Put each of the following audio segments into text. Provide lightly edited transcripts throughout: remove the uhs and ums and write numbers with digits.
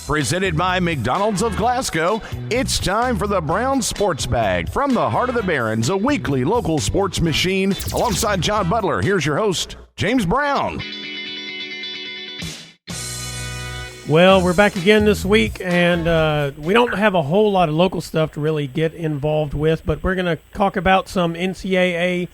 Presented by McDonald's of Glasgow, it's time for the Brown Sports Bag. From the heart of the Barrens, a weekly local sports machine. Alongside John Butler, here's your host, James Brown. Well, we're back again this week, and we don't have a whole lot of local stuff to really get involved with, but we're going to talk about some NCAA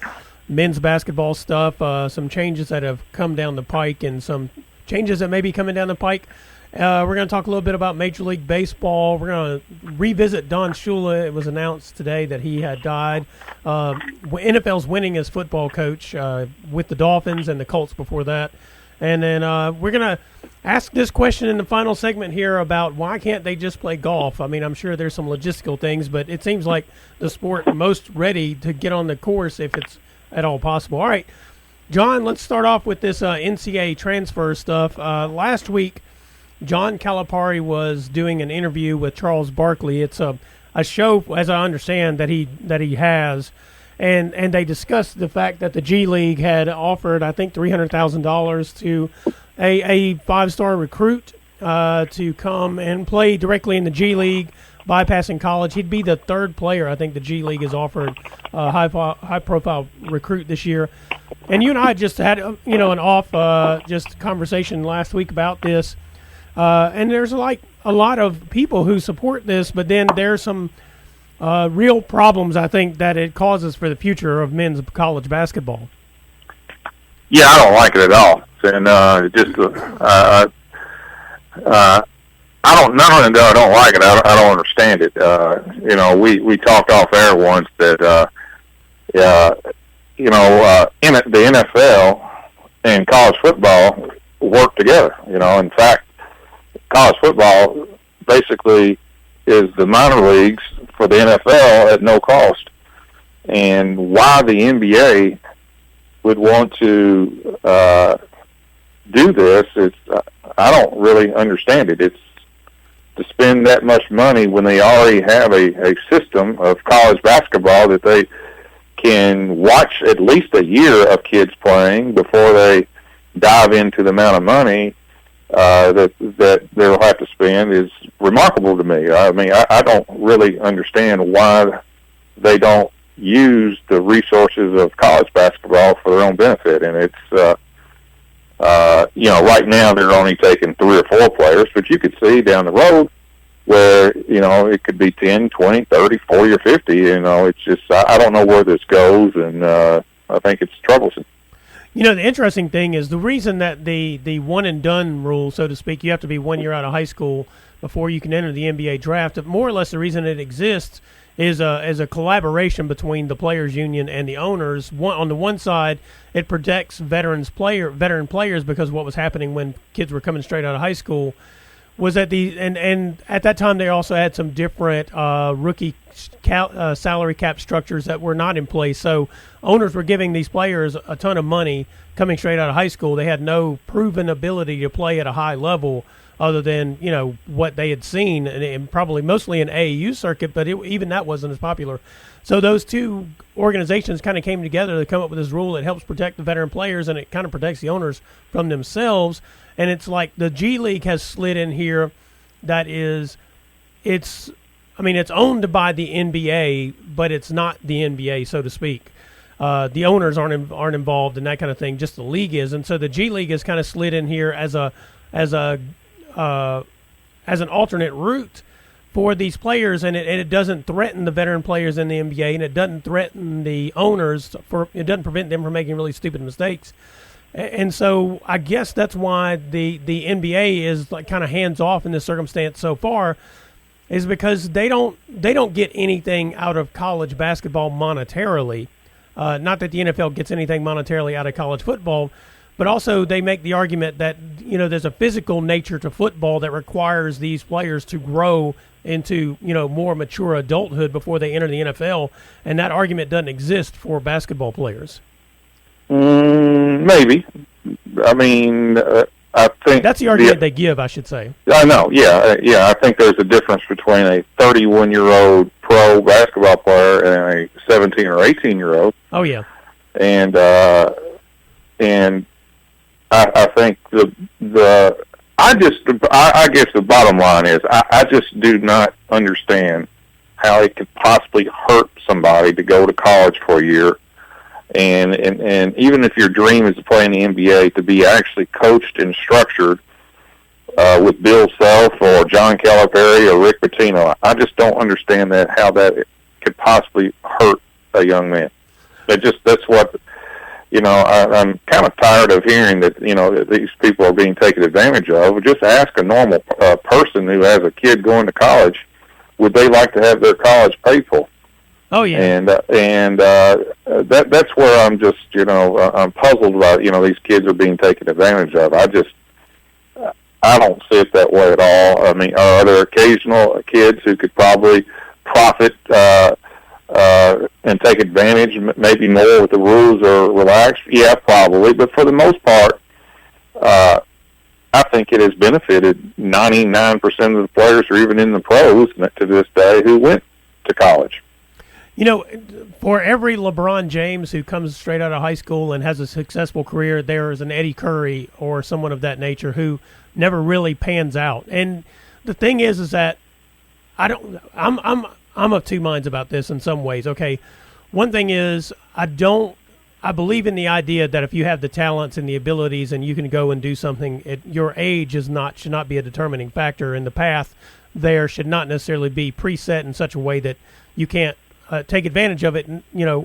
men's basketball stuff, some changes that have come down the pike, and some changes that may be coming down the pike. We're going to talk a little bit about Major League Baseball. We're going to revisit Don Shula. It was announced today that he had died. NFL's winning as football coach with the Dolphins and the Colts before that. And then we're going to ask this question in the final segment here about why can't they just play golf? I mean, I'm sure there's some logistical things, but it seems like the sport most ready to get on the course if it's at all possible. All right, John, let's start off with this NCAA transfer stuff. Last week, John Calipari was doing an interview with Charles Barkley. It's a show, as I understand, that he has, and they discussed the fact that the G League had offered, I think, $300,000 to a five-star recruit to come and play directly in the G League, bypassing college. He'd be the third player I think the G League has offered a high-profile recruit this year. And you and I just had an off just conversation last week about this. And there's like a lot of people who support this, but then there's some real problems, I think, that it causes for the future of men's college basketball. Yeah, I don't like it at all. And I don't. Not only do I don't like it, I don't understand it. We talked off air once that in the NFL and college football work together. In fact, college football basically is the minor leagues for the NFL at no cost. And why the NBA would want to do this, I don't really understand it. It's to spend that much money when they already have a system of college basketball that they can watch at least a year of kids playing before they dive into the amount of money that they'll have to spend is remarkable to me. I mean, I don't really understand why they don't use the resources of college basketball for their own benefit. And it's, right now they're only taking 3 or 4 players, but you could see down the road where, it could be 10, 20, 30, 40, or 50. It's just, I don't know where this goes, and I think it's troublesome. The interesting thing is the reason that the one-and-done rule, so to speak, you have to be 1 year out of high school before you can enter the NBA draft, more or less the reason it exists is a collaboration between the players' union and the owners. On the one side, it protects veteran players because what was happening when kids were coming straight out of high school was that and at that time they also had some different rookie salary cap structures that were not in place. So owners were giving these players a ton of money coming straight out of high school. They had no proven ability to play at a high level other than, what they had seen, and probably mostly an AAU circuit, but even that wasn't as popular. So those two organizations kind of came together to come up with this rule that helps protect the veteran players, and it kind of protects the owners from themselves. And it's like the G League has slid in here that it's owned by the NBA, but it's not the NBA, so to speak. The owners aren't involved in that kind of thing, just the league is. And so the G League has kind of slid in here as an alternate route for these players, and it doesn't threaten the veteran players in the NBA, and it doesn't threaten the owners. It doesn't prevent them from making really stupid mistakes. And so I guess that's why the NBA is like kind of hands off in this circumstance so far, is because they don't get anything out of college basketball monetarily. Not that the NFL gets anything monetarily out of college football, but also they make the argument that there's a physical nature to football that requires these players to grow into more mature adulthood before they enter the NFL, and that argument doesn't exist for basketball players. Maybe. I mean, I think that's the argument they give, I should say. I know, yeah. I think there's a difference between a 31-year-old pro basketball player and a 17 or 18-year-old. Oh yeah. And I think the I guess the bottom line is I just do not understand how it could possibly hurt somebody to go to college for a year, and even if your dream is to play in the NBA, to be actually coached and structured with Bill Self or John Calipari or Rick Pitino. I just don't understand how that could possibly hurt a young man. That's what, I'm kind of tired of hearing that, that these people are being taken advantage of. Just ask a normal person who has a kid going to college, would they like to have their college paid for? Oh, yeah. And that's where I'm just, I'm puzzled about, these kids are being taken advantage of. I don't see it that way at all. I mean, are there occasional kids who could probably profit and take advantage, maybe more if the rules are relaxed? Yeah, probably. But for the most part, I think it has benefited 99% of the players who are even in the pros to this day who went to college. For every LeBron James who comes straight out of high school and has a successful career, there is an Eddie Curry or someone of that nature who never really pans out. And the thing is that I'm of two minds about this in some ways. Okay, one thing is I believe in the idea that if you have the talents and the abilities and you can go and do something, your age should not be a determining factor, and the path there should not necessarily be preset in such a way that you can't take advantage of it,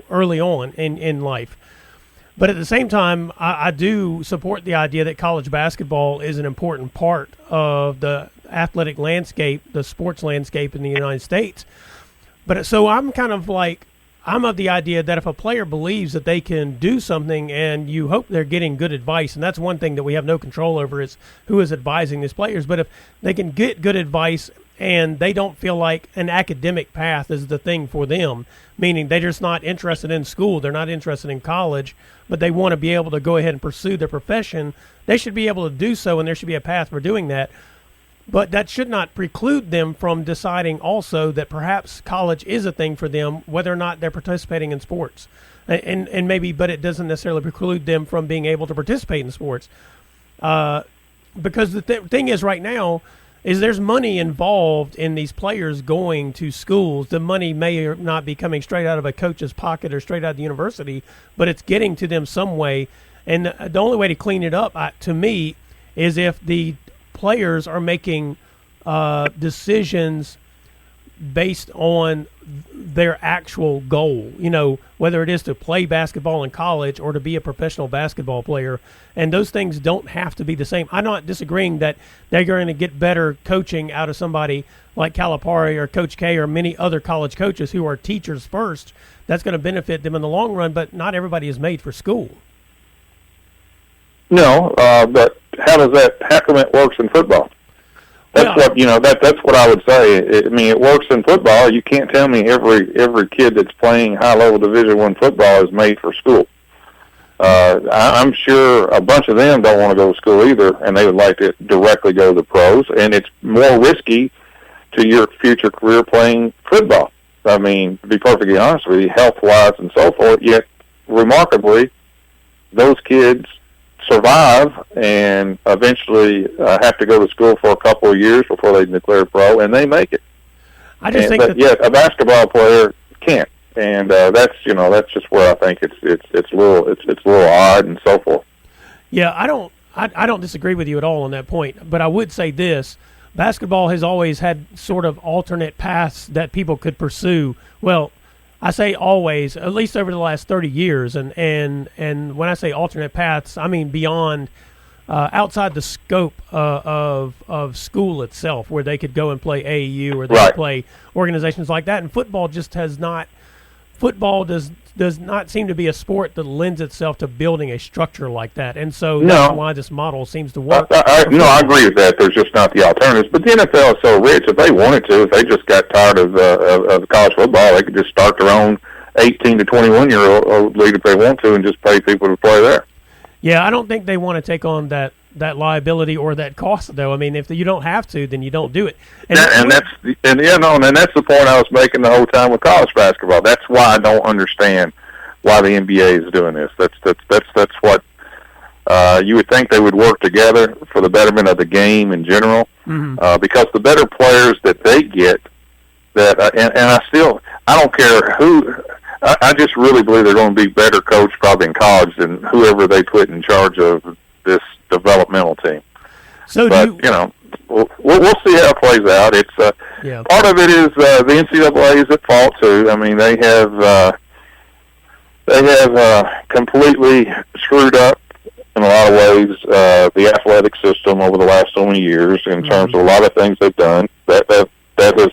early on in life. But at the same time, I do support the idea that college basketball is an important part of the athletic landscape, the sports landscape in the United States. But so I'm of the idea that if a player believes that they can do something, and you hope they're getting good advice, and that's one thing that we have no control over is who is advising these players. But if they can get good advice and they don't feel like an academic path is the thing for them, meaning they're just not interested in school, they're not interested in college, but they want to be able to go ahead and pursue their profession, they should be able to do so, and there should be a path for doing that. But that should not preclude them from deciding also that perhaps college is a thing for them, whether or not they're participating in sports. And maybe, but it doesn't necessarily preclude them from being able to participate in sports. Because the thing is right now is there's money involved in these players going to schools. The money may or not be coming straight out of a coach's pocket or straight out of the university, but it's getting to them some way. And the only way to clean it up, to me, is if the players are making decisions based on their actual goal, whether it is to play basketball in college or to be a professional basketball player. And those things don't have to be the same. I'm not disagreeing that they're going to get better coaching out of somebody like Calipari or Coach K or many other college coaches who are teachers first. That's going to benefit them in the long run, but not everybody is made for school. No, but how come it works in football? That's that's what I would say. It works in football. You can't tell me every kid that's playing high-level Division I football is made for school. I'm sure a bunch of them don't want to go to school either, and they would like to directly go to the pros, and it's more risky to your future career playing football. I mean, to be perfectly honest with you, health-wise and so forth, yet remarkably, those kids survive and eventually have to go to school for a couple of years before they declare pro, and they make it. I just think yet a basketball player can't, and that's just where I think it's a little odd and so forth. Yeah, I don't disagree with you at all on that point, but I would say this: basketball has always had sort of alternate paths that people could pursue. Well, I say always, at least over the last 30 years, and when I say alternate paths, I mean beyond, outside the scope of school itself, where they could go and play AAU or they could play organizations like that. And football just has not. Football does not seem to be a sport that lends itself to building a structure like that, and so that's why this model seems to work. I agree with that. There's just not the alternatives. But the NFL is so rich. If they wanted to, if they just got tired of college football, they could just start their own 18 to 21-year-old league if they want to, and just pay people to play there. Yeah, I don't think they want to take on that liability or that cost, though. I mean, if you don't have to, then you don't do it. And that's the point I was making the whole time with college basketball. That's why I don't understand why the NBA is doing this. That's what You would think they would work together for the betterment of the game in general, because the better players that they get, I don't care who. I just really believe they're going to be better coached probably in college than whoever they put in charge of this developmental team. So, but we'll see how it plays out. It's part of it is the NCAA is at fault too. I mean, they have completely screwed up in a lot of ways the athletic system over the last so many years in terms of a lot of things they've done. That has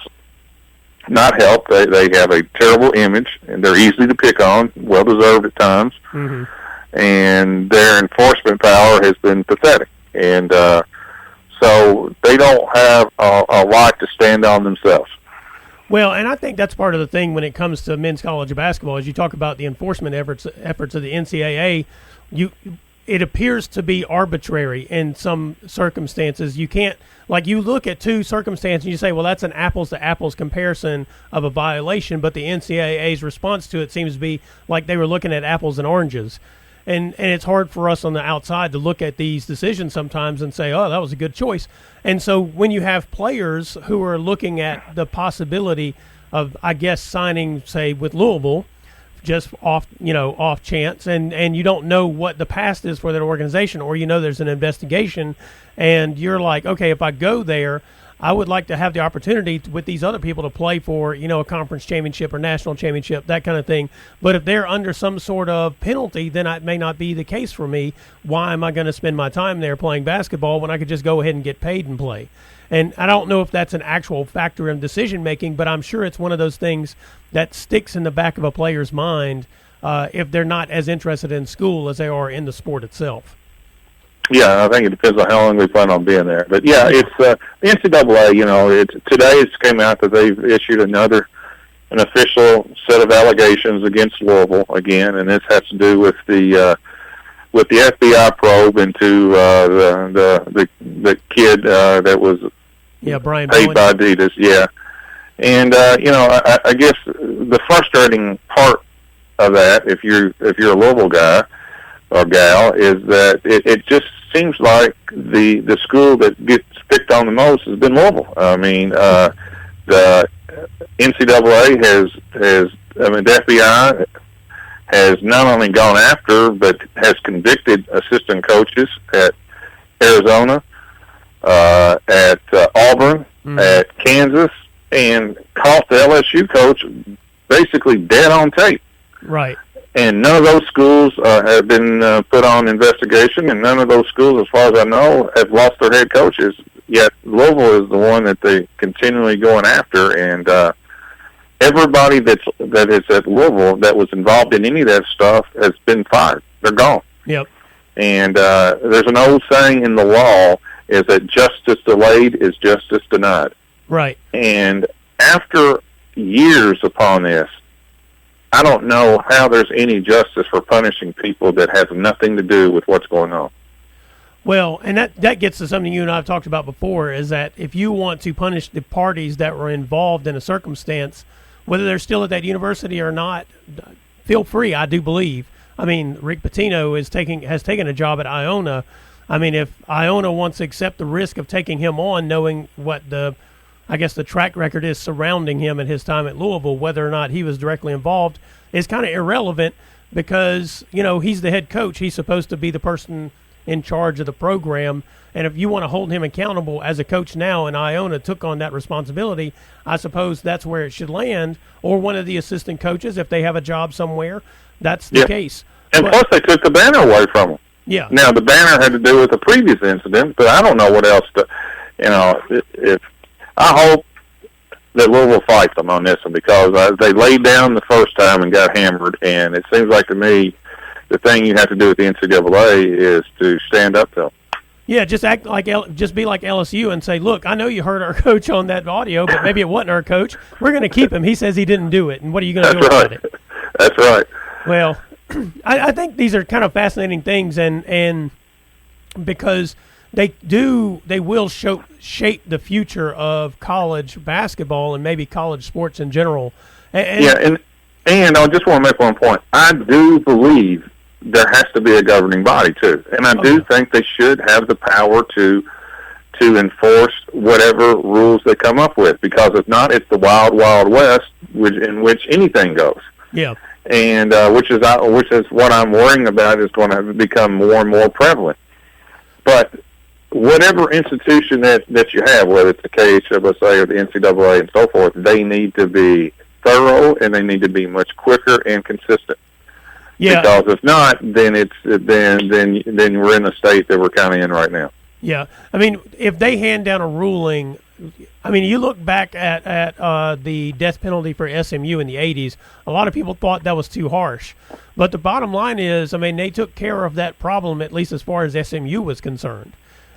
not helped. They have a terrible image, and they're easy to pick on, well deserved at times. And their enforcement power has been pathetic, and so they don't have a lot to stand on themselves. Well, and I think that's part of the thing when it comes to men's college basketball. As you talk about the enforcement efforts of the NCAA, it appears to be arbitrary in some circumstances. You can't, like, you look at two circumstances and you say, well, that's an apples-to-apples comparison of a violation, but the NCAA's response to it seems to be like they were looking at apples and oranges. And it's hard for us on the outside to look at these decisions sometimes and say, oh, that was a good choice. And so when you have players who are looking at the possibility of, I guess, signing, say, with Louisville, just off chance, and you don't know what the past is for that organization, or there's an investigation, and you're like, okay, if I go there, I would like to have the opportunity with these other people to play for, a conference championship or national championship, that kind of thing. But if they're under some sort of penalty, then it may not be the case for me. Why am I going to spend my time there playing basketball when I could just go ahead and get paid and play? And I don't know if that's an actual factor in decision-making, but I'm sure it's one of those things that sticks in the back of a player's mind if they're not as interested in school as they are in the sport itself. Yeah, I think it depends on how long they plan on being there. But, yeah, it's the NCAA, today it came out that they've issued an official set of allegations against Louisville again, and this has to do with the FBI probe into the kid that was Brian paid by Adidas. Yeah, and I guess the frustrating part of that, if you're a Louisville guy or gal, is that it just seems like the school that gets picked on the most has been Louisville. I mean, the NCAA the FBI has not only gone after, but has convicted assistant coaches at Arizona, at Auburn, at Kansas, and caught the LSU coach basically dead on tape. Right. And none of those schools have been put on investigation, and none of those schools, as far as I know, have lost their head coaches. Yet Louisville is the one that they continually going after, and everybody that is at Louisville that was involved in any of that stuff has been fired. They're gone. Yep. And there's an old saying in the law is that justice delayed is justice denied. Right. And after years upon this, I don't know how there's any justice for punishing people that have nothing to do with what's going on. Well, and that gets to something you and I have talked about before, is that if you want to punish the parties that were involved in a circumstance, whether they're still at that university or not, feel free, I do believe. I mean, Rick Pitino has taken a job at Iona. I mean, if Iona wants to accept the risk of taking him on, knowing what the track record is surrounding him and his time at Louisville, whether or not he was directly involved is kind of irrelevant because, he's the head coach. He's supposed to be the person in charge of the program. And if you want to hold him accountable as a coach now, and Iona took on that responsibility, I suppose that's where it should land, or one of the assistant coaches if they have a job somewhere. That's the case. And plus they took the banner away from him. Yeah. Now, the banner had to do with the previous incident, but I don't know what else to, if I hope that Louisville fights them on this one because they laid down the first time and got hammered, and it seems like to me the thing you have to do with the NCAA is to stand up to them. Yeah, just be like LSU and say, look, I know you heard our coach on that audio, but maybe it wasn't our coach. We're going to keep him. He says he didn't do it, and what are you going to do about it? That's right. Well, I think these are kind of fascinating things, and because they will shape the future of college basketball and maybe college sports in general. And I just want to make one point. I do believe there has to be a governing body too. And I do think they should have the power to enforce whatever rules they come up with, because if not, it's the wild, wild west, in which anything goes. Yeah. And which is what I'm worrying about is going to become more and more prevalent. But whatever institution that you have, whether it's the KHSA or the NCAA and so forth, they need to be thorough and they need to be much quicker and consistent. Yeah. Because if not, then then we're in the state that we're kind of in right now. Yeah, I mean, if they hand down a ruling, I mean, you look back at the death penalty for SMU in the 80s, a lot of people thought that was too harsh. But the bottom line is, I mean, they took care of that problem, at least as far as SMU was concerned.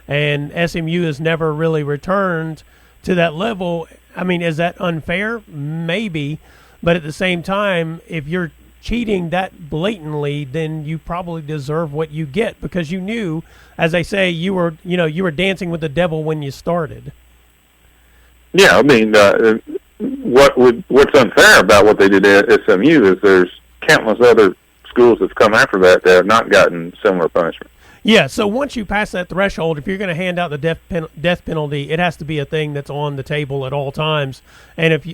And SMU has never really returned to that level. I mean, is that unfair? Maybe. But at the same time, if you're cheating that blatantly, then you probably deserve what you get, because you knew, as they say, you were dancing with the devil when you started. Yeah, I mean, what's unfair about what they did at SMU is there's countless other schools that's come after that have not gotten similar punishment. Yeah, so once you pass that threshold, if you're going to hand out the death penalty, it has to be a thing that's on the table at all times. And if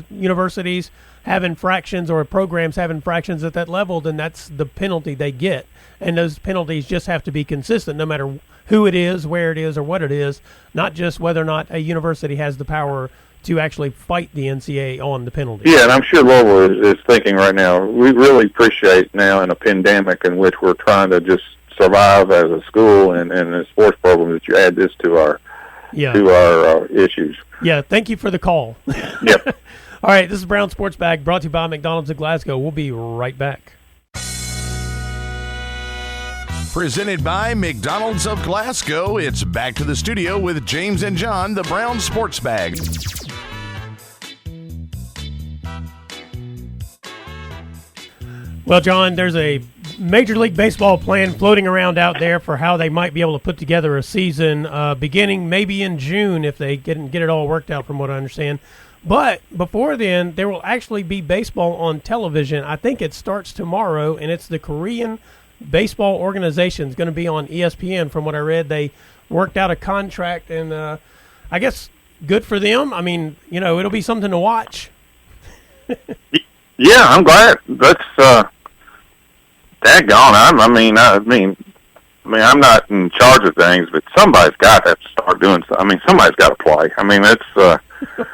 universities have infractions or programs have infractions at that level, then that's the penalty they get. And those penalties just have to be consistent no matter who it is, where it is, or what it is, not just whether or not a university has the power to actually fight the NCAA on the penalty. Yeah, and I'm sure Louisville is thinking right now, we really appreciate now in a pandemic in which we're trying to just survive as a school and a sports program that you add this to our issues. Yeah, thank you for the call. Yep. All right, this is Brown Sports Bag, brought to you by McDonald's of Glasgow. We'll be right back. Presented by McDonald's of Glasgow, it's back to the studio with James and John, the Brown Sports Bag. Well, John, there's a Major League Baseball plan floating around out there for how they might be able to put together a season beginning maybe in June if they get it all worked out, from what I understand. But before then, there will actually be baseball on television. I think it starts tomorrow, and it's the Korean Baseball Organization. It's going to be on ESPN. From what I read, they worked out a contract, and I guess good for them. I mean, it'll be something to watch. Yeah, I'm glad. That's daggone. I mean, I'm not in charge of things, but somebody's got to start doing something. I mean, somebody's got to play. I mean, it's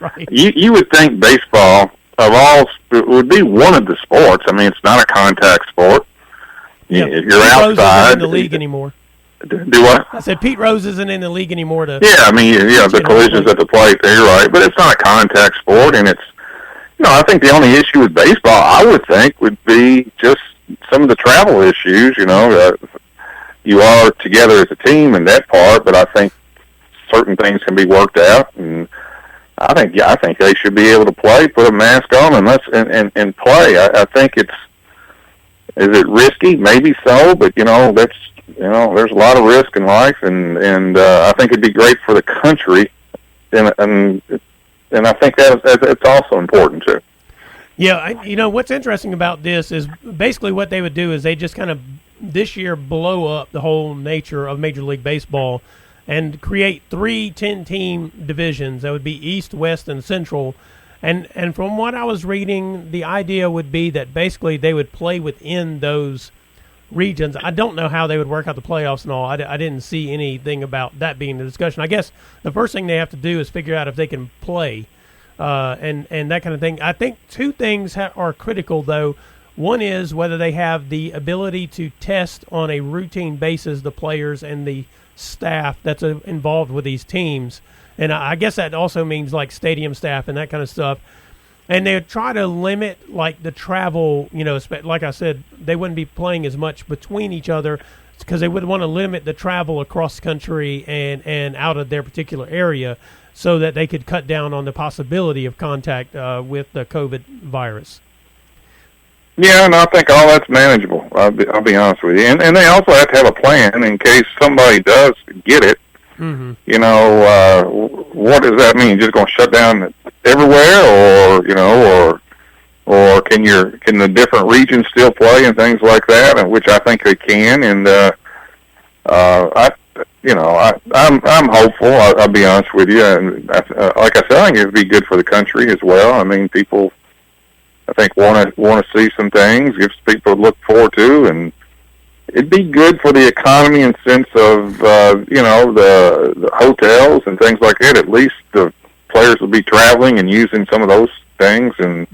right. You would think baseball would be one of the sports. I mean, it's not a contact sport. Yeah, You're Pete Rose outside. isn't in the league anymore. Do what? I said Pete Rose isn't in the league anymore. Yeah, I mean, the collisions at the plate. You're right, but it's not a contact sport, and it's. I think the only issue with baseball, I would think, would be just some of the travel issues. You are together as a team in that part, but I think certain things can be worked out, and I think they should be able to play, put a mask on, and play. I think is it risky? Maybe so, but that's there's a lot of risk in life, and I think it'd be great for the country, and I think it's also important too. Yeah, what's interesting about this is basically what they would do is they just kind of this year blow up the whole nature of Major League Baseball and create 3 10-team divisions. That would be East, West, and Central. And from what I was reading, the idea would be that basically they would play within those regions. I don't know how they would work out the playoffs and all. I didn't see anything about that being the discussion. I guess the first thing they have to do is figure out if they can play and that kind of thing. I think 2 things are critical, though. One is whether they have the ability to test on a routine basis the players and the staff that's involved with these teams. And I guess that also means like stadium staff and that kind of stuff. And they would try to limit like the travel, like I said, they wouldn't be playing as much between each other because they would want to limit the travel across country and out of their particular area so that they could cut down on the possibility of contact with the COVID virus. Yeah, and I think all that's manageable. I'll be honest with you. And they also have to have a plan in case somebody does get it. Mm-hmm. What does that mean? Just going to shut down everywhere, or or can the different regions still play and things like that? And which I think they can. And I'm hopeful. I'll be honest with you. And like I said, I think it'd be good for the country as well. I mean, people, I think, want to see some things, gives people to look forward to, and it'd be good for the economy in sense of the hotels and things like that. At least the players will be traveling and using some of those things and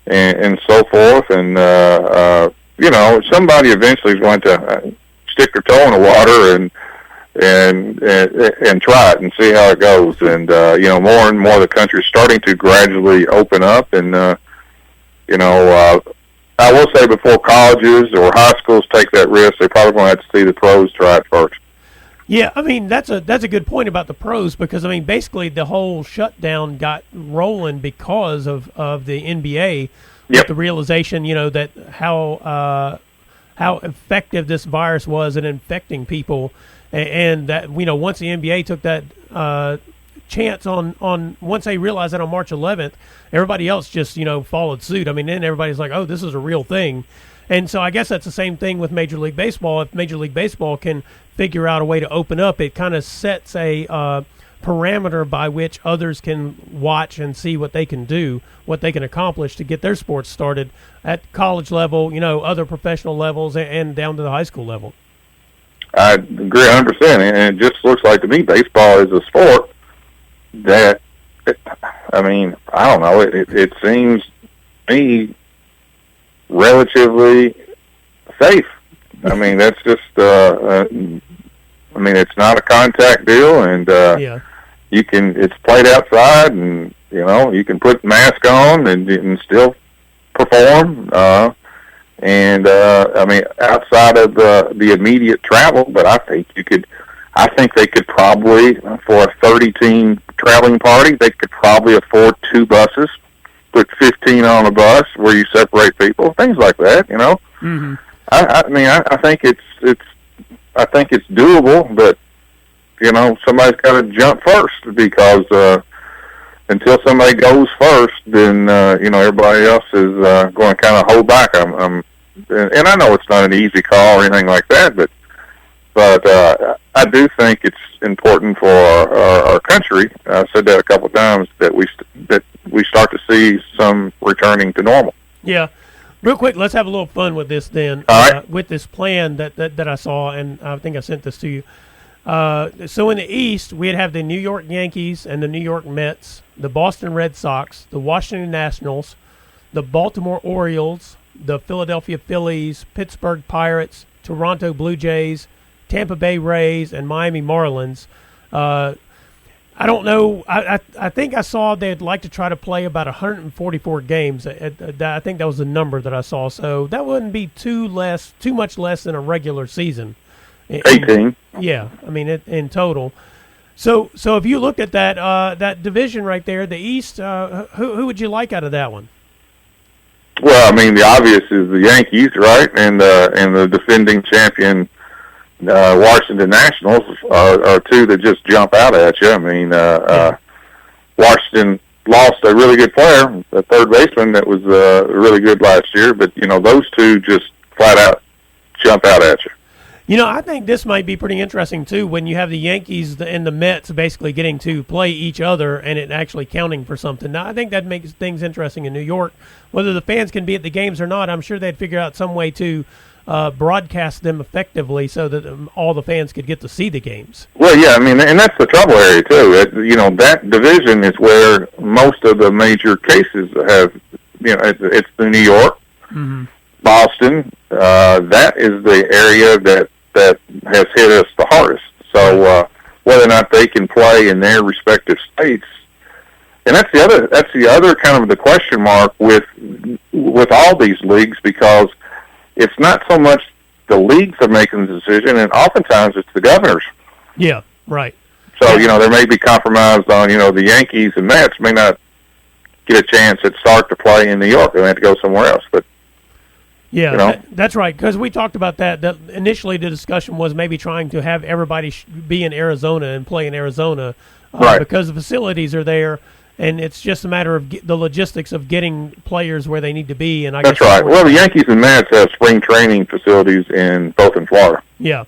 and so forth. And somebody eventually is going to stick their toe in the water and try it and see how it goes. And more and more of the country is starting to gradually open up. And I will say before colleges or high schools take that risk, they're probably going to have to see the pros try it first. Yeah, I mean, that's a good point about the pros because, I mean, basically the whole shutdown got rolling because of the NBA with the realization, that how effective this virus was in infecting people, and that, once the NBA took that chance on once they realized that on March 11th, everybody else just, followed suit. I mean, then everybody's like, oh, this is a real thing. And so I guess that's the same thing with Major League Baseball. If Major League Baseball can figure out a way to open up, it kind of sets a parameter by which others can watch and see what they can do, what they can accomplish to get their sports started at college level, other professional levels, and down to the high school level. I agree 100%. And it just looks like to me baseball is a sport that, I don't know, it seems to me relatively safe. I mean, that's just, it's not a contact deal, and it's played outside, and, you can put the mask on and still perform. Outside of the immediate travel, but I think they could probably, for a 30-team traveling party, they could probably afford 2 buses, put 15 on a bus where you separate people, things like that. Mm-hmm. I think it's doable, but somebody's got to jump first because until somebody goes first, then everybody else is going to kind of hold back. And I know it's not an easy call or anything like that, but I do think it's important for our country. I've said that a couple of times that we start to see some returning to normal. Yeah. Real quick, let's have a little fun with this then. All right. With this plan that I saw, and I think I sent this to you. So in the East, we'd have the New York Yankees and the New York Mets, the Boston Red Sox, the Washington Nationals, the Baltimore Orioles, the Philadelphia Phillies, Pittsburgh Pirates, Toronto Blue Jays, Tampa Bay Rays, and Miami Marlins. I don't know. I think I saw they'd like to try to play about 144 games. I think that was the number that I saw. So that wouldn't be too much less than a regular season. 18. Yeah, in total. So if you look at that division right there, the East, who would you like out of that one? Well, the obvious is the Yankees, right, and the defending champion Washington Nationals are two that just jump out at you. Washington lost a really good player, a third baseman that was really good last year, but those two just flat out jump out at you. I think this might be pretty interesting, too, when you have the Yankees and the Mets basically getting to play each other and it actually counting for something. Now, I think that makes things interesting in New York. Whether the fans can be at the games or not, I'm sure they'd figure out some way to broadcast them effectively so that all the fans could get to see the games. Well, yeah, and that's the trouble area, too. That division is where most of the major cases have, it's the New York, Boston. That is the area that has hit us the hardest. So whether or not they can play in their respective states, and that's the other kind of the question mark with all these leagues, because it's not so much the leagues are making the decision, and oftentimes it's the governors. Yeah, right. So there may be compromised on the Yankees and Mets may not get a chance at start to play in New York. They have to go somewhere else, but. Yeah, that's right, because we talked about that. Initially, the discussion was maybe trying to have everybody be in Arizona and play in Arizona right. because the facilities are there, and it's just a matter of the logistics of getting players where they need to be. And that's right. Well, the Yankees and Mets have spring training facilities both in Florida. Yeah.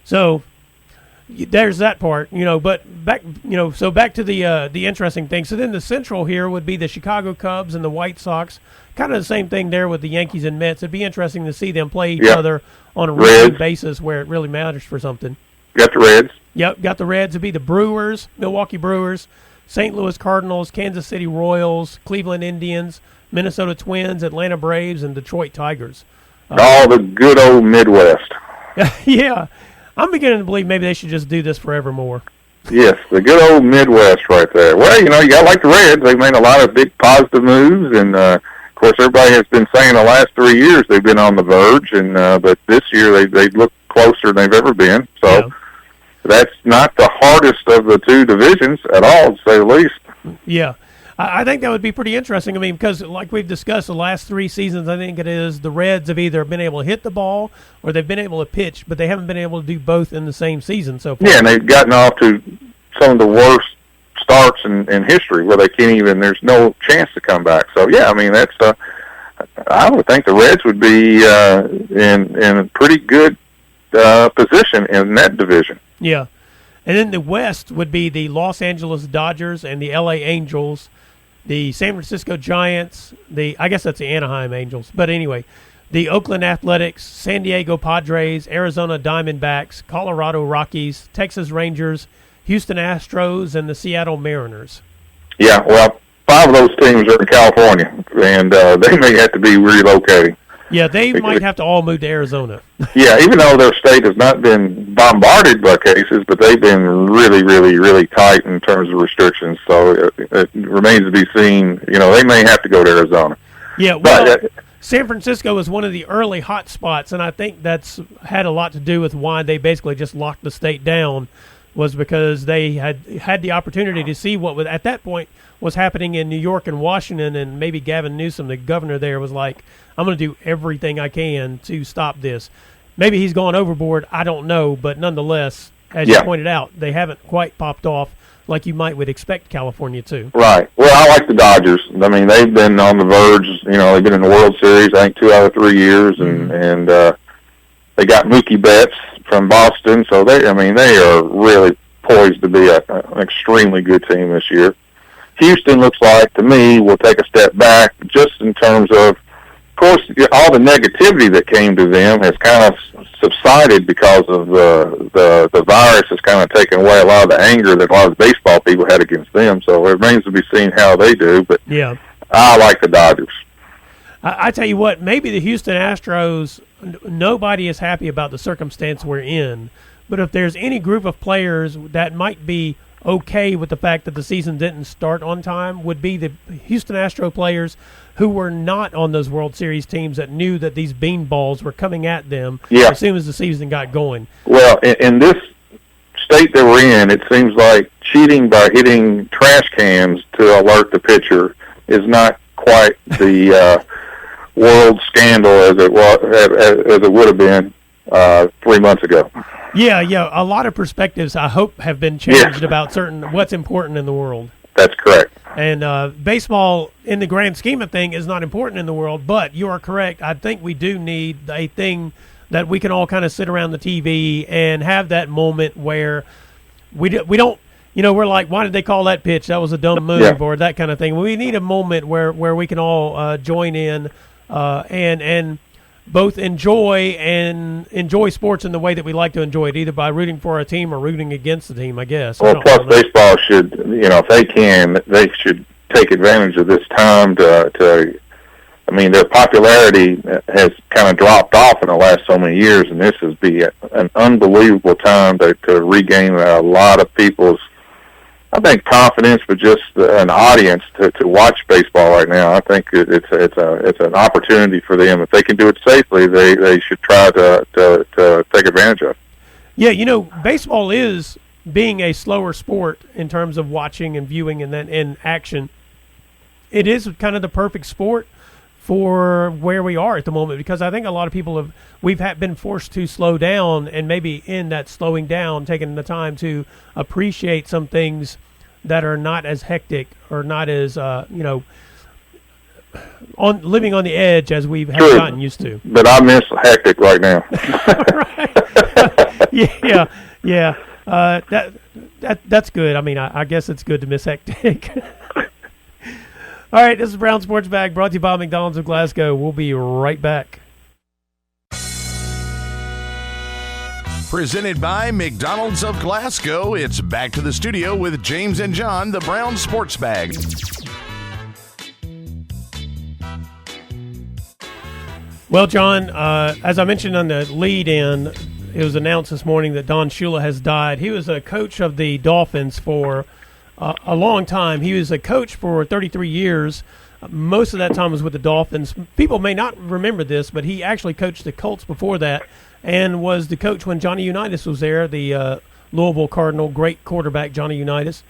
So there's that part, But back, so back to the interesting thing. So then the Central here would be the Chicago Cubs and the White Sox. Kind of the same thing there with the Yankees and Mets. It'd be interesting to see them play each other on a routine basis where it really matters for something. Got the Reds. Yep, got the Reds. It'd be the Brewers, Milwaukee Brewers, St. Louis Cardinals, Kansas City Royals, Cleveland Indians, Minnesota Twins, Atlanta Braves, and Detroit Tigers. All the good old Midwest. Yeah. I'm beginning to believe maybe they should just do this forevermore. Yes, the good old Midwest right there. Well, you got to like the Reds. They've made a lot of big positive moves, and of course, everybody has been saying the last 3 years they've been on the verge, and but this year they look closer than they've ever been. So that's not the hardest of the two divisions at all, to say the least. Yeah. I think that would be pretty interesting. I mean, because like we've discussed, the last 3 seasons, I think it is, the Reds have either been able to hit the ball or they've been able to pitch, but they haven't been able to do both in the same season so far. Yeah, and they've gotten off to some of the worst starts in history where they can't even, there's no chance to come back. So, yeah, I mean, that's, I would think the Reds would be in a pretty good position in that division. Yeah. And then the West would be the Los Angeles Dodgers and the L.A. Angels, the San Francisco Giants, I guess that's the Anaheim Angels. But anyway, the Oakland Athletics, San Diego Padres, Arizona Diamondbacks, Colorado Rockies, Texas Rangers, Houston Astros, and the Seattle Mariners. Yeah, well, 5 of those teams are in California, and they may have to be relocating. Yeah, they might have to all move to Arizona. Yeah, even though their state has not been bombarded by cases, but they've been really, really, really tight in terms of restrictions. So it remains to be seen. They may have to go to Arizona. Yeah, well, San Francisco was one of the early hot spots, and I think that's had a lot to do with why they basically just locked the state down, was because they had the opportunity to see what was, at that point, was happening in New York and Washington, and maybe Gavin Newsom, the governor there, was like, I'm going to do everything I can to stop this. Maybe he's gone overboard, I don't know, but nonetheless, as you pointed out, they haven't quite popped off like you would expect California to. Right. Well, I like the Dodgers. I mean, they've been on the verge. They've been in the World Series, I think, 2 out of 3 years, and they got Mookie Betts from Boston, so they are really poised to be an extremely good team this year. Houston looks like, to me, will take a step back just in terms of course, all the negativity that came to them has kind of subsided because of the virus has kind of taken away a lot of the anger that a lot of the baseball people had against them. So it remains to be seen how they do, but yeah, I like the Dodgers. I tell you what, maybe the Houston Astros, nobody is happy about the circumstance we're in, but if there's any group of players that might be okay with the fact that the season didn't start on time, would be the Houston Astro players who were not on those World Series teams that knew that these beanballs were coming at them as soon as the season got going. Well, in this state that we're in, it seems like cheating by hitting trash cans to alert the pitcher is not quite the world scandal as it would have been 3 months ago. Yeah. A lot of perspectives, I hope, have been changed about what's important in the world. That's correct. And baseball, in the grand scheme of things, is not important in the world, but you are correct. I think we do need a thing that we can all kind of sit around the TV and have that moment where we don't, we're like, why did they call that pitch? That was a dumb move, or that kind of thing. We need a moment where we can all join in and both enjoy sports in the way that we like to enjoy it, either by rooting for a team or rooting against the team, I guess. Well, plus baseball should, if they can, they should take advantage of this time to their popularity has kind of dropped off in the last so many years, and this has been an unbelievable time to regain a lot of people's, I think, confidence, but just an audience to watch baseball right now. I think it's an opportunity for them. If they can do it safely, they should try to take advantage of it. Yeah, baseball is being a slower sport in terms of watching and viewing and then in action. It is kind of the perfect sport for where we are at the moment, because I think a lot of people we've been forced to slow down, and maybe in that slowing down, taking the time to appreciate some things that are not as hectic or not as living on the edge as we have gotten used to. But I miss hectic right now. Yeah. That's good. I mean, I guess it's good to miss hectic. All right, this is Brown Sports Bag, brought to you by McDonald's of Glasgow. We'll be right back. Presented by McDonald's of Glasgow, it's back to the studio with James and John, the Brown Sports Bag. Well, John, as I mentioned on the lead-in, it was announced this morning that Don Shula has died. He was a coach of the Dolphins for a long time. He was a coach for 33 years. Most of that time was with the Dolphins. People may not remember this, but he actually coached the Colts before that and was the coach when Johnny Unitas was there, the Louisville Cardinal, great quarterback Johnny Unitas,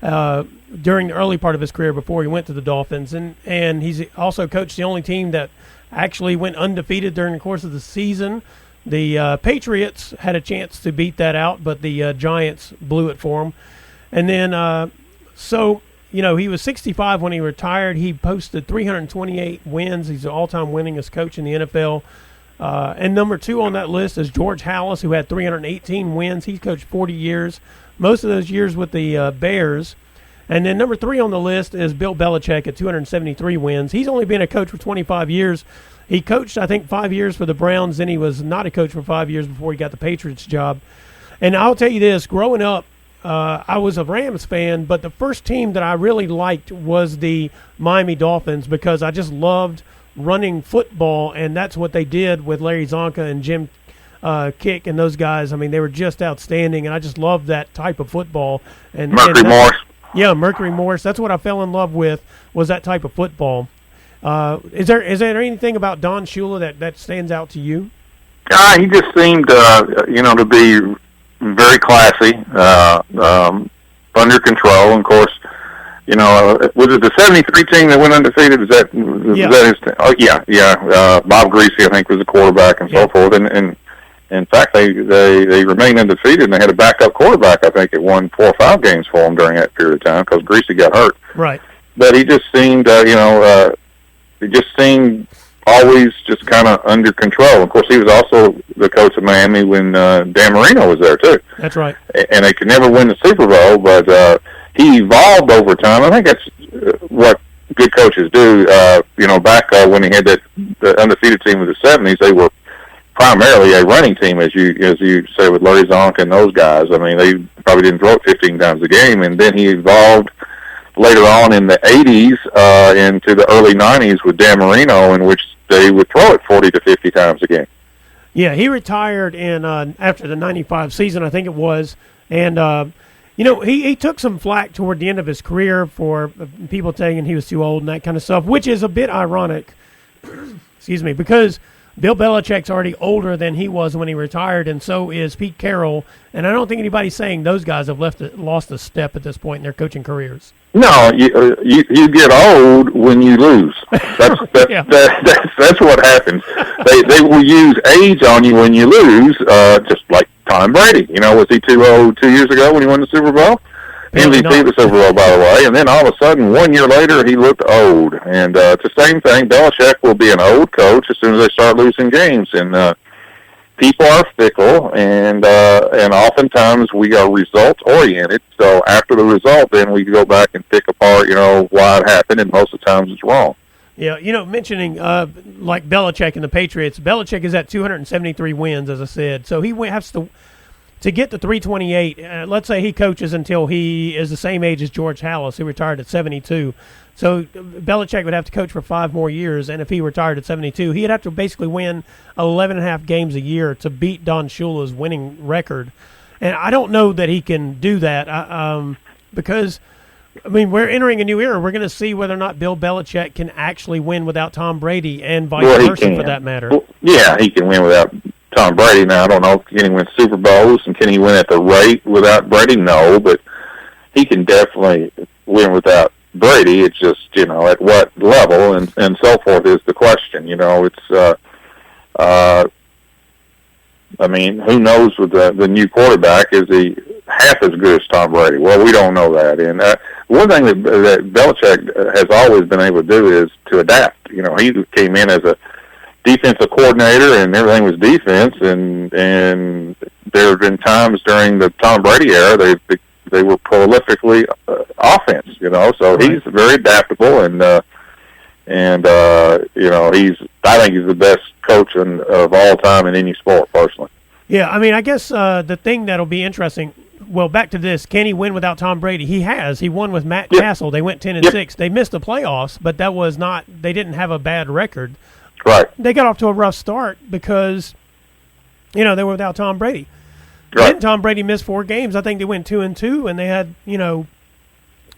during the early part of his career before he went to the Dolphins. And he's also coached the only team that actually went undefeated during the course of the season. The Patriots had a chance to beat that out, but the Giants blew it for them. And then, he was 65 when he retired. He posted 328 wins. He's the all-time winningest coach in the NFL. And number 2 on that list is George Halas, who had 318 wins. He's coached 40 years, most of those years with the Bears. And then number 3 on the list is Bill Belichick at 273 wins. He's only been a coach for 25 years. He coached, I think, 5 years for the Browns. Then he was not a coach for 5 years before he got the Patriots job. And I'll tell you this, growing up, I was a Rams fan, but the first team that I really liked was the Miami Dolphins because I just loved running football, and that's what they did with Larry Zonka and Jim Kick and those guys. I mean, they were just outstanding, and I just loved that type of football. And Morris. Yeah, Mercury Morris. That's what I fell in love with, was that type of football. Is there anything about Don Shula that stands out to you? He just seemed, to be very classy, under control. And of course, was it the '73 team that went undefeated? Is that his team? Oh, yeah. Bob Greasy, I think, was the quarterback and so forth. And in fact, they remained undefeated, and they had a backup quarterback. I think it won 4 or 5 games for them during that period of time because Greasy got hurt. Right. But he just seemed, always just kind of under control. Of course, he was also the coach of Miami when Dan Marino was there, too. That's right. And they could never win the Super Bowl, but he evolved over time. I think that's what good coaches do. Back when he had the undefeated team of the 70s, they were primarily a running team, as you say, with Larry Zonk and those guys. I mean, they probably didn't throw it 15 times a game, and then he evolved later on in the 80s into the early 90s with Dan Marino, in which they would throw it 40 to 50 times a game. Yeah, he retired in after the 95 season, I think it was, and he took some flack toward the end of his career for people saying he was too old and that kind of stuff, which is a bit ironic, excuse me, because Bill Belichick's already older than he was when he retired, and so is Pete Carroll, and I don't think anybody's saying those guys have lost a step at this point in their coaching careers. No, you get old when you lose. That's what happens. They will use age on you when you lose, just like Tom Brady. Was he too old 2 years ago when he won the Super Bowl? MVP of the Super Bowl, by the way. And then all of a sudden, 1 year later, he looked old. And it's the same thing. Belichick will be an old coach as soon as they start losing games. And people are fickle, and oftentimes we are results-oriented. So after the result, then we go back and pick apart, why it happened, and most of the times it's wrong. Yeah, mentioning like Belichick and the Patriots, Belichick is at 273 wins, as I said. So he has to get to 328. Let's say he coaches until he is the same age as George Halas, who retired at 72. So Belichick would have to coach for 5 more years, and if he retired at 72, he'd have to basically win 11.5 games a year to beat Don Shula's winning record. And I don't know that he can do that because, we're entering a new era. We're going to see whether or not Bill Belichick can actually win without Tom Brady and vice versa for that matter. Well, yeah, he can win without Tom Brady. Now, I don't know, can he win Super Bowls, and can he win at the rate without Brady? No, but he can definitely win without Brady. It's just, at what level and so forth is the question. It's, who knows with the new quarterback? Is he half as good as Tom Brady. Well, we don't know that. And one thing that Belichick has always been able to do is to adapt. You know, he came in as a defensive coordinator, and everything was defense. And there have been times during the Tom Brady era they were prolifically offense. You know, so he's very adaptable, and you know, I think he's the best coach of all time in any sport, personally. Yeah, I mean, I guess the thing that'll be interesting. Well, back to this: can he win without Tom Brady? He has. He won with Matt Castle. They went 10-6. They missed the playoffs, but that was not. They didn't have a bad record. Right. They got off to a rough start because, you know, they were without Tom Brady. Right. Then Tom Brady missed 4 games. I think they went 2-2, and they had, you know,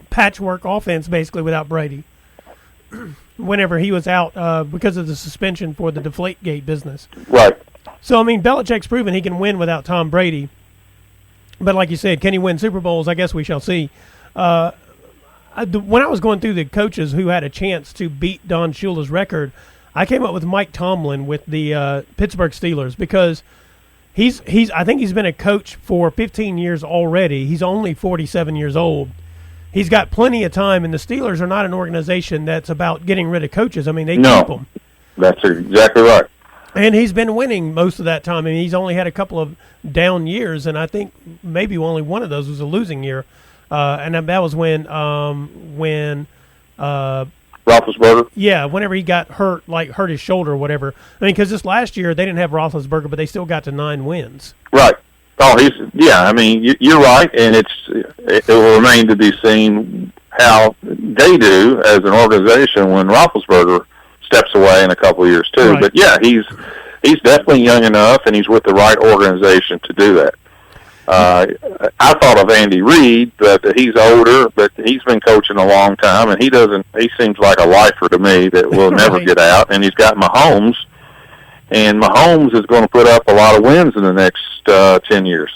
patchwork offense basically without Brady. Whenever he was out because of the suspension for the Deflategate business. Right. So, I mean, Belichick's proven he can win without Tom Brady. But like you said, can he win Super Bowls? I guess we shall see. When I was going through the coaches who had a chance to beat Don Shula's record, I came up with Mike Tomlin with the Pittsburgh Steelers because I think he's been a coach for 15 years already. He's only 47 years old. He's got plenty of time, and the Steelers are not an organization that's about getting rid of coaches. I mean, they keep them. That's exactly right. And he's been winning most of that time. I mean, he's only had a couple of down years, and I think maybe only one of those was a losing year. And that was when Roethlisberger? Yeah, whenever he got hurt his shoulder or whatever. I mean, because this last year they didn't have Roethlisberger, but they still got to 9 wins. Right. Oh, I mean, you're right, and it will remain to be seen how they do as an organization when Roethlisberger steps away in a couple of years too. Right. But yeah, he's definitely young enough, and he's with the right organization to do that. I thought of Andy Reid, but he's older, but he's been coaching a long time, and he seems like a lifer to me that will never get out. And he's got Mahomes, and Mahomes is going to put up a lot of wins in the next 10 years.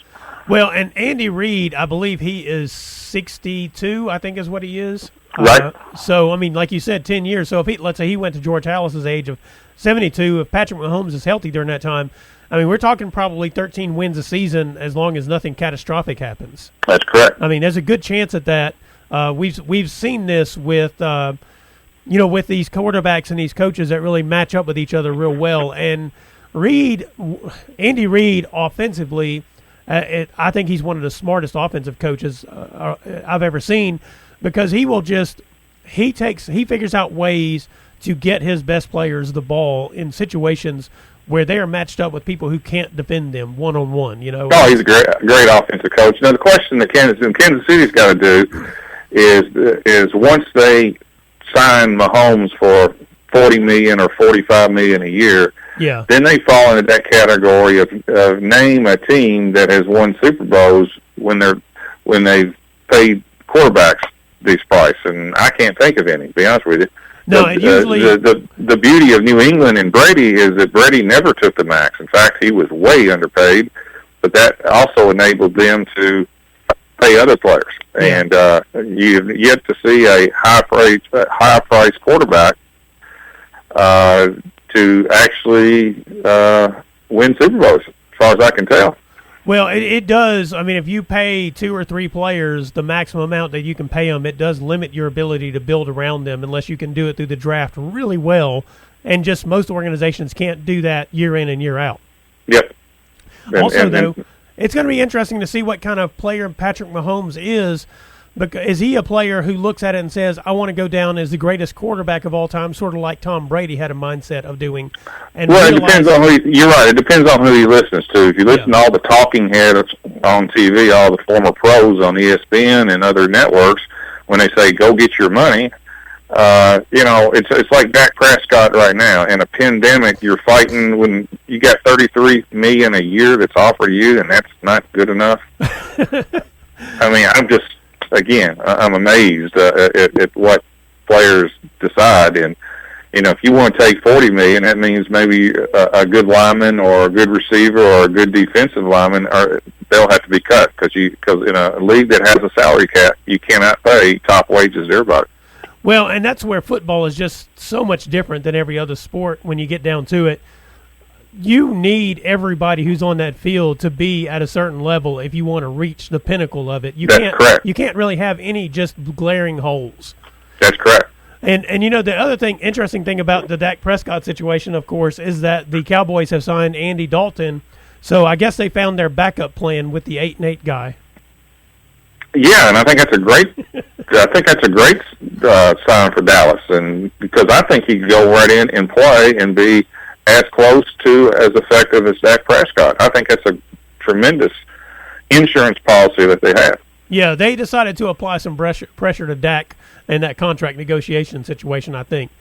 Well, and Andy Reid, I believe he is 62, I think is what he is. Right. So, I mean, like you said, 10 years. So, if let's say he went to George Halas's age of 72, if Patrick Mahomes is healthy during that time, I mean, we're talking probably 13 wins a season as long as nothing catastrophic happens. That's correct. I mean, there's a good chance at that. We've seen this with with these quarterbacks and these coaches that really match up with each other real well. And Andy Reid, offensively, I think he's one of the smartest offensive coaches I've ever seen because he figures out ways to get his best players the ball in situations where they are matched up with people who can't defend them one-on-one, you know. Oh, he's a great offensive coach. Now, the question that Kansas City's got to do is once they sign Mahomes for $40 million or $45 million a year, then they fall into that category of name a team that has won Super Bowls when they've paid quarterbacks these price, and I can't think of any, to be honest with you. No, usually the beauty of New England and Brady is that Brady never took the max. In fact, he was way underpaid, but that also enabled them to pay other players. Yeah. And you've yet to see a high-priced quarterback to actually win Super Bowls, as far as I can tell. Well, it does. I mean, if you pay 2 or 3 players the maximum amount that you can pay them, it does limit your ability to build around them unless you can do it through the draft really well. And just most organizations can't do that year in and year out. Yep. Though, it's going to be interesting to see what kind of player Patrick Mahomes is. Is he a player who looks at it and says, I want to go down as the greatest quarterback of all time, sort of like Tom Brady had a mindset of doing? And well, it depends on you're right. It depends on who he listens to. If you listen to all the talking heads on TV, all the former pros on ESPN and other networks, when they say, go get your money, it's like Dak Prescott right now. In a pandemic, you're fighting when you got $33 million a year that's offered you, and that's not good enough. I mean, I'm amazed at what players decide. And, if you want to take $40 million, that means maybe a good lineman or a good receiver or a good defensive lineman, they'll have to be cut because in a league that has a salary cap, you cannot pay top wages to everybody. Well, and that's where football is just so much different than every other sport when you get down to it. you need everybody who's on that field to be at a certain level if you want to reach the pinnacle of it. That's correct. You can't really have any just glaring holes. That's correct. And the other interesting thing about the Dak Prescott situation, of course, is that the Cowboys have signed Andy Dalton. So I guess they found their backup plan with the 8-8 guy. Yeah, and I think that's a great. Sign for Dallas, and because I think he could go right in and play and be as close to as effective as Dak Prescott. I think that's a tremendous insurance policy that they have. Yeah, they decided to apply some pressure to Dak in that contract negotiation situation, I think.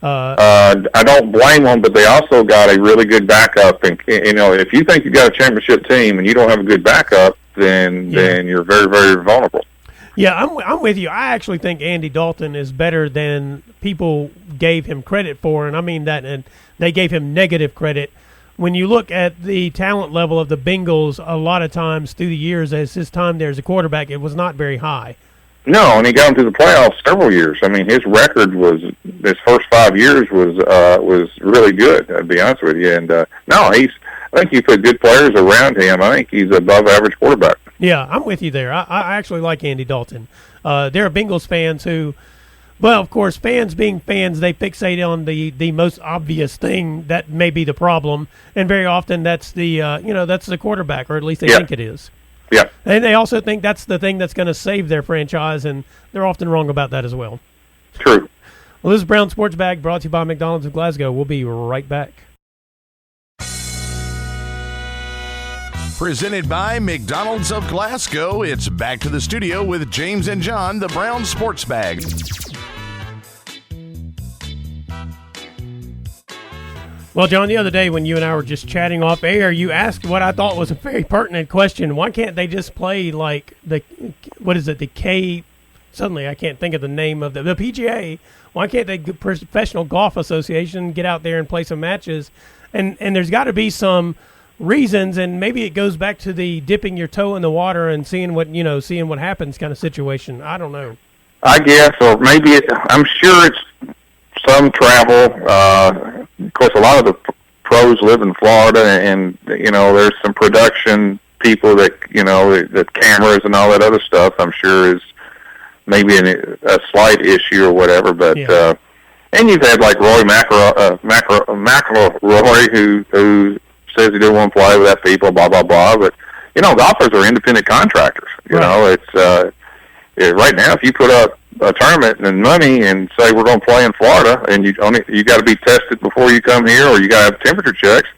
I don't blame them, but they also got a really good backup. And, if you think you got a championship team and you don't have a good backup, then you're very, very vulnerable. Yeah, I'm with you. I actually think Andy Dalton is better than people gave him credit for, and I mean that, and they gave him negative credit. When you look at the talent level of the Bengals, a lot of times through the years, as his time there as a quarterback, it was not very high. No, and he got him to the playoffs several years. I mean, his record his first 5 years was really good, to be honest with you. And I think you put good players around him. I think he's an above-average quarterback. Yeah, I'm with you there. I actually like Andy Dalton. There are Bengals fans who, well, of course, fans being fans, they fixate on the most obvious thing that may be the problem, and very often that's that's the quarterback, or at least they think it is. Yeah. And they also think that's the thing that's going to save their franchise, and they're often wrong about that as well. True. Well, this is Brown Sports Bag, brought to you by McDonald's of Glasgow. We'll be right back. Presented by McDonald's of Glasgow, it's back to the studio with James and John, the Brown Sports Bag. Well, John, the other day when you and I were just chatting off air, you asked what I thought was a very pertinent question. Why can't they just play like suddenly I can't think of the name of the PGA. Why can't the Professional Golf Association get out there and play some matches? And there's got to be some reasons, and maybe it goes back to the dipping your toe in the water and seeing what happens kind of situation. I don't know. I guess, or maybe I'm sure it's some travel. Of course, a lot of the pros live in Florida, and there's some production people that that cameras and all that other stuff. I'm sure is maybe a slight issue or whatever. But and you've had like Roy McIlroy who says he didn't want to play with that people, blah, blah, blah. But, golfers are independent contractors. It's right now, if you put up a tournament and money and say we're going to play in Florida and you got to be tested before you come here or you got to have temperature checks,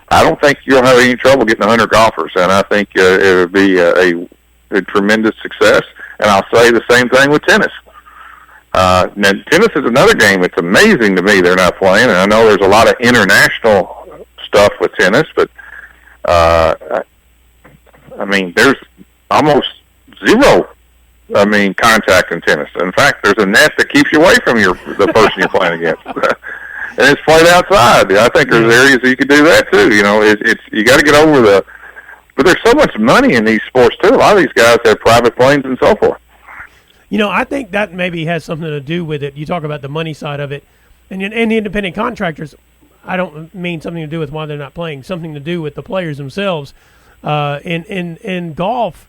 I don't think you'll have any trouble getting 100 golfers. And I think it would be a tremendous success. And I'll say the same thing with tennis. Now, tennis is another game. It's amazing to me they're not playing. And I know there's a lot of international stuff with tennis, but there's almost zero contact in tennis. In fact, there's a net that keeps you away from the person you're playing against. And it's played outside. I think there's areas that you could do that too. It's you got to get over but there's so much money in these sports too. A lot of these guys have private planes and so forth. I think that maybe has something to do with it. You talk about the money side of it, and the independent contractors. I don't mean something to do with why they're not playing. Something to do with the players themselves. In golf,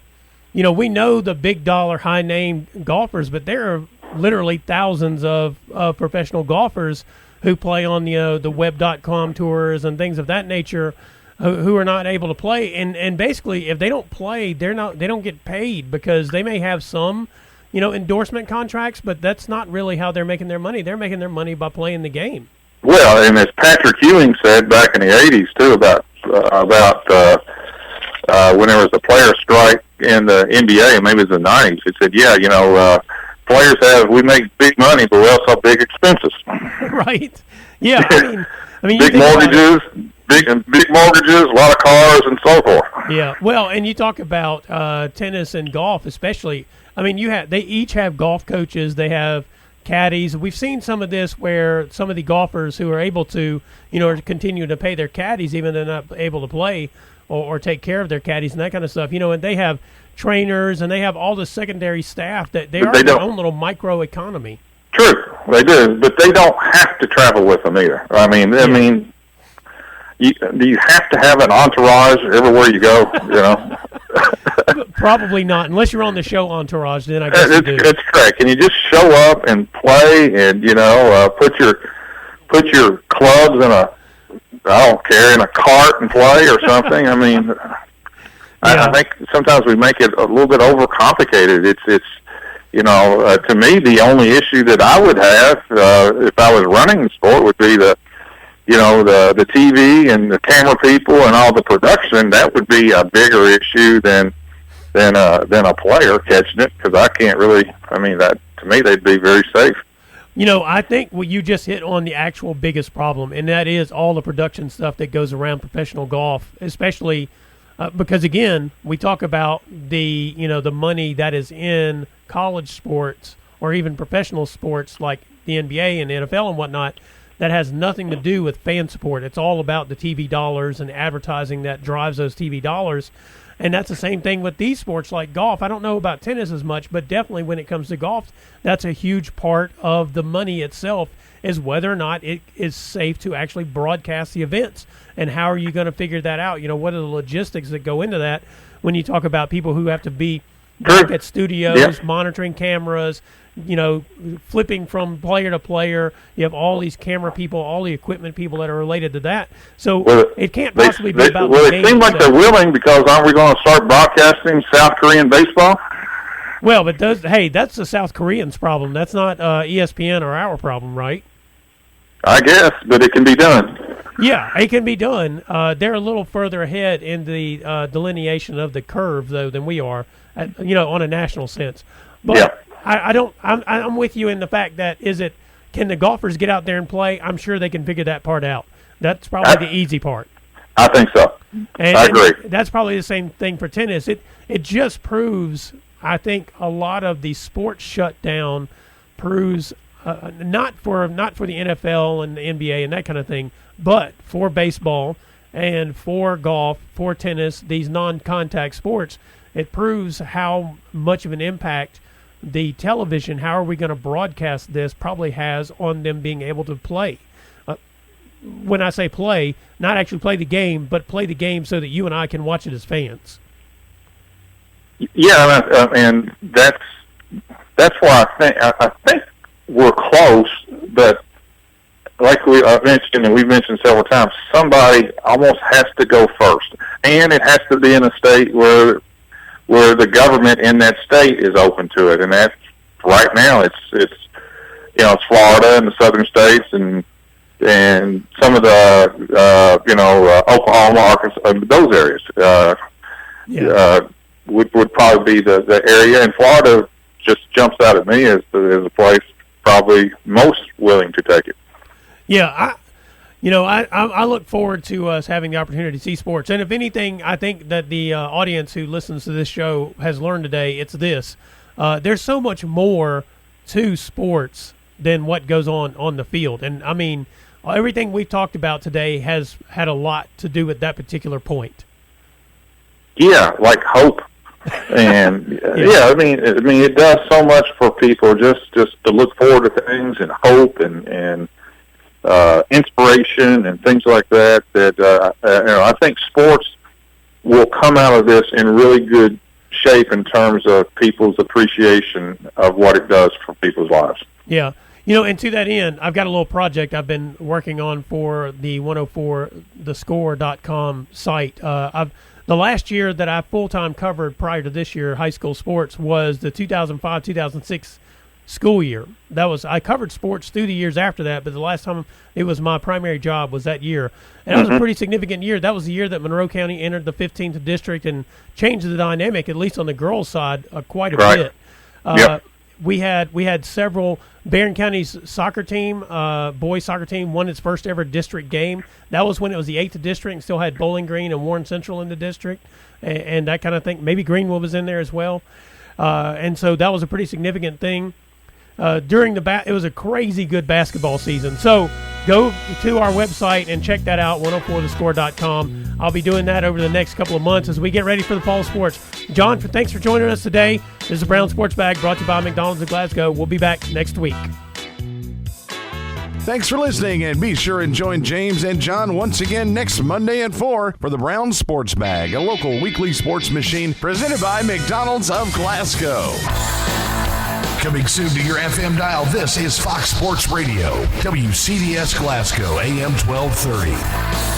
we know the big dollar, high name golfers, but there are literally thousands of professional golfers who play on the web.com tours and things of that nature, who are not able to play. And basically, if they don't play, they don't get paid because they may have some endorsement contracts, but that's not really how they're making their money. They're making their money by playing the game. Well, and as Patrick Ewing said back in the 80s, too, about when there was a player strike in the NBA, maybe it was the 90s, he said, players we make big money, but we also have big expenses. Right. Yeah. I mean big mortgages, big mortgages, a lot of cars, and so forth. Yeah. Well, and you talk about tennis and golf especially. I mean, they each have golf coaches. They have caddies. We've seen some of this where some of the golfers who are able to, continue to pay their caddies even though they're not able to play or take care of their caddies and that kind of stuff. And they have trainers and they have all the secondary staff that they are their own little micro economy. True, they do, but they don't have to travel with them either. do you have to have an entourage everywhere you go? Probably not, unless you're on the show Entourage. Then I guess you do. It's correct. Can you just show up and play, and put your clubs in a cart and play or something? I mean, I think sometimes we make it a little bit overcomplicated. It's to me, the only issue that I would have if I was running the sport would be the TV and the camera people and all the production. That would be a bigger issue than a player catching it, because I can't really. I mean, that to me, they'd be very safe. I think you just hit on the actual biggest problem, and that is all the production stuff that goes around professional golf, especially because, again, we talk about the money that is in college sports or even professional sports like the NBA and the NFL and whatnot. That has nothing to do with fan support. It's all about the TV dollars and advertising that drives those TV dollars. And that's the same thing with these sports like golf. I don't know about tennis as much, but definitely when it comes to golf, that's a huge part of the money itself, is whether or not it is safe to actually broadcast the events. And how are you going to figure that out? What are the logistics that go into that when you talk about people who have to be back at studios, monitoring cameras, flipping from player to player. You have all these camera people, all the equipment people that are related to that. So it can't possibly be about the game. It seems like they're willing, because aren't we going to start broadcasting South Korean baseball? Well, but that's the South Koreans' problem. That's not ESPN or our problem, right? I guess, but it can be done. Yeah, it can be done. They're a little further ahead in the delineation of the curve, though, than we are, on a national sense. But yeah. I'm with you in the fact that can the golfers get out there and play? I'm sure they can figure that part out. That's probably the easy part. I think so. I agree. And that's probably the same thing for tennis. It just proves, I think, a lot of the sports shutdown proves not for the NFL and the NBA and that kind of thing, but for baseball and for golf, for tennis, these non-contact sports. It proves how much of an impact the television, how are we going to broadcast this, probably has on them being able to play. When I say play, not actually play the game, but play the game so that you and I can watch it as fans. Yeah, and that's why I think we're close, but like I've mentioned, and we've mentioned several times, somebody almost has to go first, and it has to be in a state where the government in that state is open to it, and that's right now it's Florida and the southern states and some of the Oklahoma, Arkansas, those areas would probably be the area, and Florida just jumps out at me as a place probably most willing to take it. Yeah, I look forward to us having the opportunity to see sports. And if anything, I think that the audience who listens to this show has learned today, it's this. There's so much more to sports than what goes on the field. And, I mean, everything we've talked about today has had a lot to do with that particular point. Yeah, like hope. And, I mean, it does so much for people just to look forward to things and hope and inspiration and things like that. I think sports will come out of this in really good shape in terms of people's appreciation of what it does for people's lives. Yeah. And to that end, I've got a little project I've been working on for the 104thescore.com site. The last year that I full-time covered prior to this year high school sports was the 2005-2006 school year. I covered sports through the years after that, but the last time it was my primary job was that year. And that was a pretty significant year. That was the year that Monroe County entered the 15th district and changed the dynamic, at least on the girls' side, quite a bit. We had several. Barron County's soccer team, boys soccer team, won its first ever district game. That was when it was the 8th district and still had Bowling Green and Warren Central in the district and that kind of thing. Maybe Greenwood was in there as well. And so that was a pretty significant thing. It was a crazy good basketball season. So go to our website and check that out, 104thescore.com. I'll be doing that over the next couple of months as we get ready for the fall sports. John, thanks for joining us today. This is Brown Sports Bag brought to you by McDonald's of Glasgow. We'll be back next week. Thanks for listening, and be sure and join James and John once again next Monday at 4 for the Brown Sports Bag, a local weekly sports machine presented by McDonald's of Glasgow. Coming soon to your FM dial, this is Fox Sports Radio, WCDS Glasgow, AM 1230.